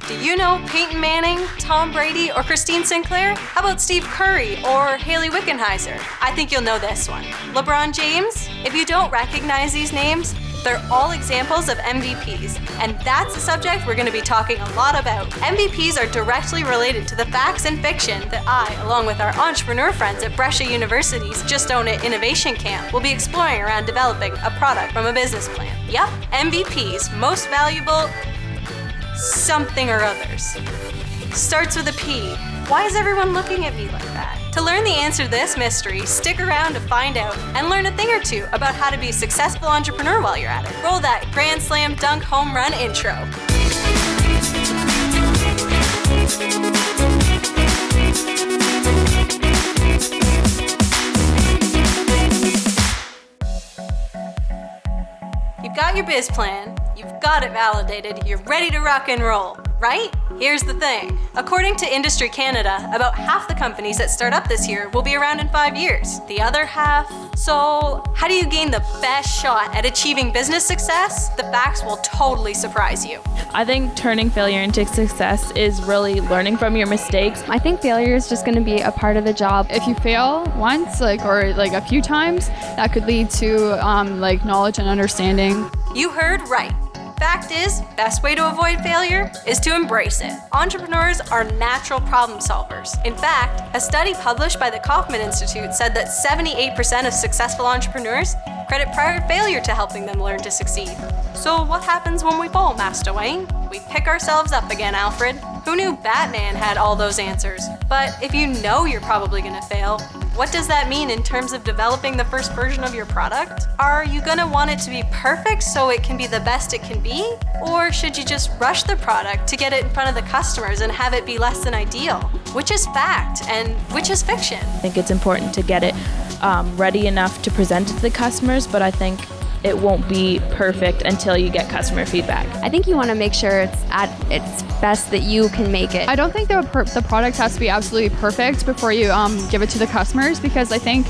Do you know Peyton Manning, Tom Brady, or Christine Sinclair? How about Steve Curry or Haley Wickenheiser? I think you'll know this one. LeBron James? If you don't recognize these names, they're all examples of MVPs, and that's a subject we're going to be talking a lot about. MVPs are directly related to the facts and fiction that I, along with our entrepreneur friends at Brescia University's Just Own It Innovation Camp, will be exploring around developing a product from a business plan. Yep, MVPs, most valuable something or others. Starts with a P. Why is everyone looking at me like that? To learn the answer to this mystery, stick around to find out and learn a thing or two about how to be a successful entrepreneur while you're at it. Roll that grand slam dunk home run intro. You've got your biz plan, you've got it validated, you're ready to rock and roll, right? Here's the thing. According to Industry Canada, about half the companies that start up this year will be around in 5 years. The other half. So, how do you gain the best shot at achieving business success? The facts will totally surprise you. I think turning failure into success is really learning from your mistakes. I think failure is just going to be a part of the job. If you fail once, or a few times, that could lead to knowledge and understanding. You heard right. Fact is, best way to avoid failure is to embrace it. Entrepreneurs are natural problem solvers. In fact, a study published by the Kauffman Institute said that 78% of successful entrepreneurs credit prior failure to helping them learn to succeed. So what happens when we fall, Master Wayne? We pick ourselves up again, Alfred. Who knew Batman had all those answers? But if you know you're probably gonna fail, what does that mean in terms of developing the first version of your product? Are you gonna want it to be perfect so it can be the best it can be? Or should you just rush the product to get it in front of the customers and have it be less than ideal? Which is fact and which is fiction? I think it's important to get it ready enough to present it to the customers, but I think it won't be perfect until you get customer feedback. I think you want to make sure it's at its best that you can make it. I don't think the product has to be absolutely perfect before you give it to the customers, because I think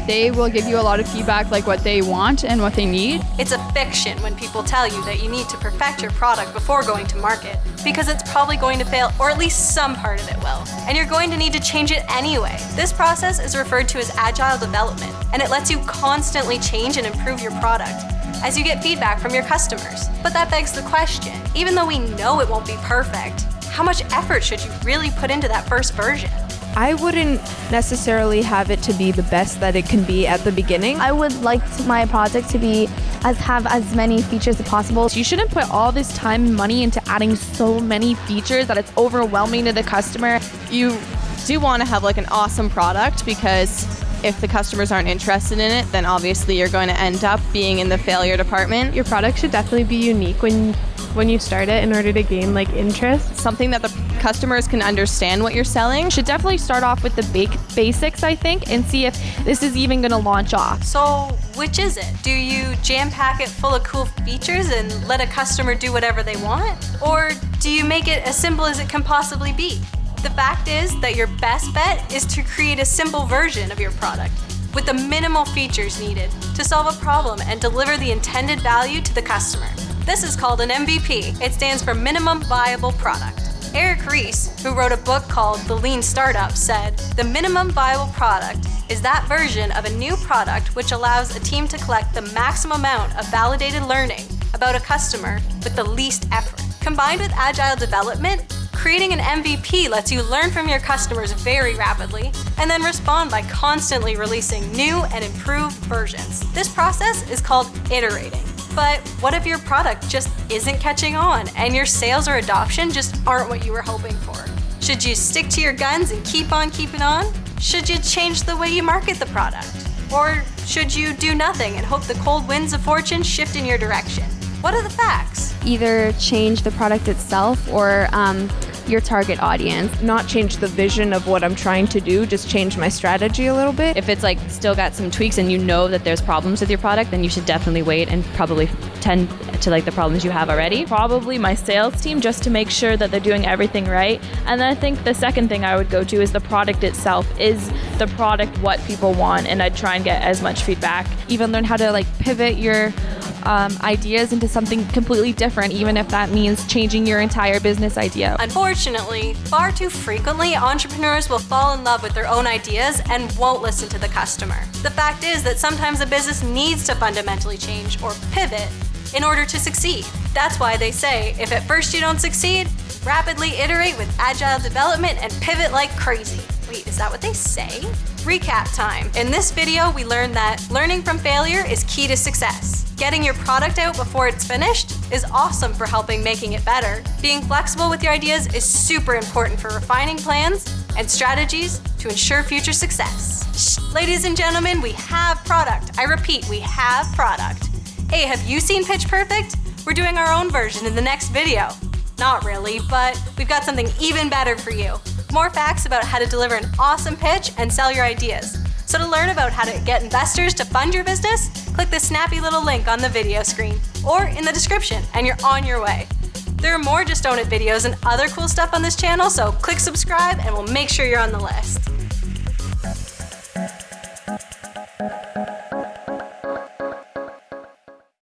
they will give you a lot of feedback, like what they want and what they need. It's a fiction when people tell you that you need to perfect your product before going to market, because it's probably going to fail, or at least some part of it will, and you're going to need to change it anyway. This process is referred to as Agile Development, and it lets you constantly change and improve your product as you get feedback from your customers. But that begs the question, even though we know it won't be perfect, how much effort should you really put into that first version? I wouldn't necessarily have it to be the best that it can be at the beginning. I would like my project to have as many features as possible. You shouldn't put all this time and money into adding so many features that it's overwhelming to the customer. You do want to have an awesome product, because if the customers aren't interested in it, then obviously you're going to end up being in the failure department. Your product should definitely be unique when you start it in order to gain interest. Something that the customers can understand what you're selling. Should definitely start off with the basics, I think, and see if this is even going to launch off. So which is it? Do you jam pack it full of cool features and let a customer do whatever they want? Or do you make it as simple as it can possibly be? The fact is that your best bet is to create a simple version of your product with the minimal features needed to solve a problem and deliver the intended value to the customer. This is called an MVP. It stands for Minimum Viable Product. Eric Ries, who wrote a book called The Lean Startup, said, "The minimum viable product is that version of a new product which allows a team to collect the maximum amount of validated learning about a customer with the least effort." Combined with Agile Development, creating an MVP lets you learn from your customers very rapidly and then respond by constantly releasing new and improved versions. This process is called iterating. But what if your product just isn't catching on and your sales or adoption just aren't what you were hoping for? Should you stick to your guns and keep on keeping on? Should you change the way you market the product? Or should you do nothing and hope the cold winds of fortune shift in your direction? What are the facts? Either change the product itself or your target audience. Not change the vision of what I'm trying to do, just change my strategy a little bit. If it's still got some tweaks and you know that there's problems with your product, then you should definitely wait and probably tend to like the problems you have already. Probably my sales team, just to make sure that they're doing everything right. And then I think the second thing I would go to is the product itself. Is the product what people want? And I'd try and get as much feedback. Even learn how to like pivot your ideas into something completely different, even if that means changing your entire business idea. Unfortunately, far too frequently, entrepreneurs will fall in love with their own ideas and won't listen to the customer. The fact is that sometimes a business needs to fundamentally change or pivot in order to succeed. That's why they say, if at first you don't succeed, rapidly iterate with Agile Development and pivot like crazy. Wait, is that what they say? Recap time. In this video, we learned that learning from failure is key to success. Getting your product out before it's finished is awesome for helping making it better. Being flexible with your ideas is super important for refining plans and strategies to ensure future success. Shh, ladies and gentlemen, we have product. I repeat, we have product. Hey, have you seen Pitch Perfect? We're doing our own version in the next video. Not really, but we've got something even better for you. More facts about how to deliver an awesome pitch and sell your ideas. So to learn about how to get investors to fund your business, click the snappy little link on the video screen or in the description and you're on your way. There are more Just Own It videos and other cool stuff on this channel, so click subscribe and we'll make sure you're on the list.